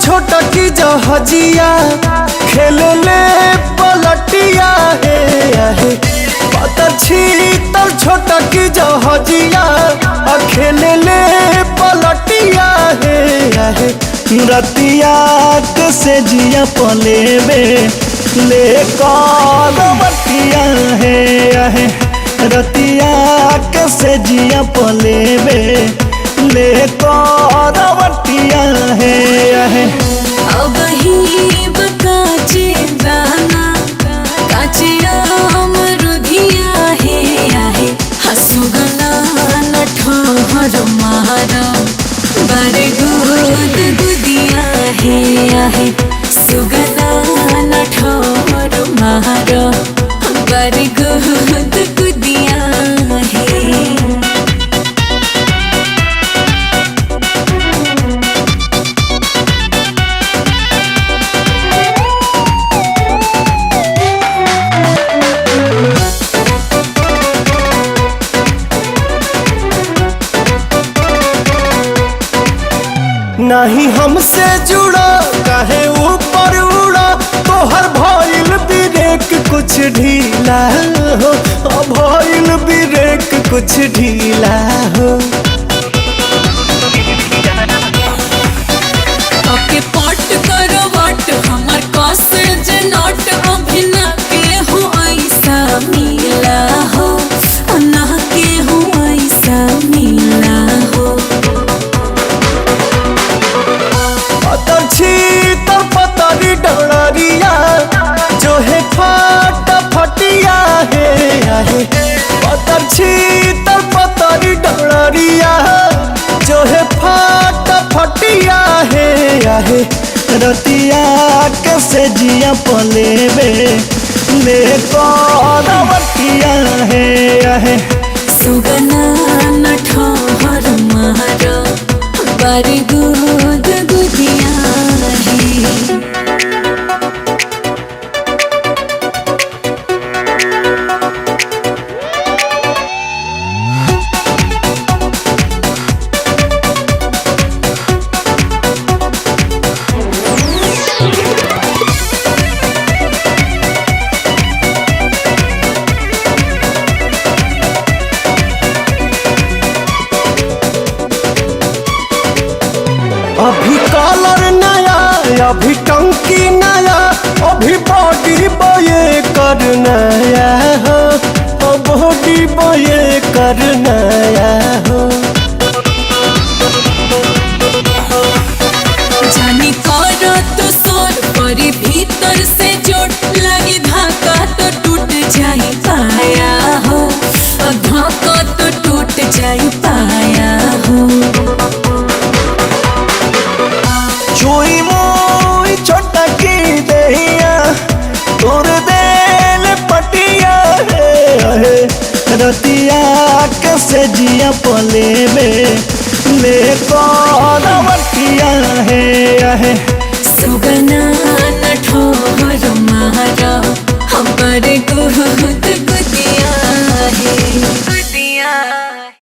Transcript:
छोटा की जहाजिया खेले ले पलटिया है पतर छीतर छोटा की जहाजिया खेले ले पलटिया है रतिया से जिया पलेबे ले कलवटिया है रतिया से जिया पलेबे ले कलवटिया है अब ही बकाचे दाना काचे अमरुधिया है हसुगना न ठोहर मारा बारे गुद गुदिया है सुगना न ठोहर मारा बारे गुद गुदिया है। नहीं हमसे जुड़ा काहे ऊपर उड़ा तोहर भइल ब्रेक कुछ ढीला हो भइल ब्रेक कुछ ढीला हो ओके पट करो वट हमर कस जे नट अभिना के हो ऐसा मिला हो ना के हो ऐसा मिला हो पतर छीतर पतरी डरिया जो है फट फटिया है पतर छीतर पतरी डरिया जो है फट फटिया है रतिया से जिया पलेबे ले कलवटिया है सुगना न ठोहर मारा बारी गुद गुदिया है। अभी कलर नया अभी टंकी नया अभी बॉडी बये कर नया हो बॉडी बये कर नया हो जानी करो तो सोर परी भीतर से चोट लगी धाका तो टूट जाई पाया हो धाका तो टूट जाई पाया हो चोई मोई छोटा की दहिया तोर देल पटिया है रतिया से जिया पलेबे ले कलवटिया है सुगना न ठोहर मारा हम पर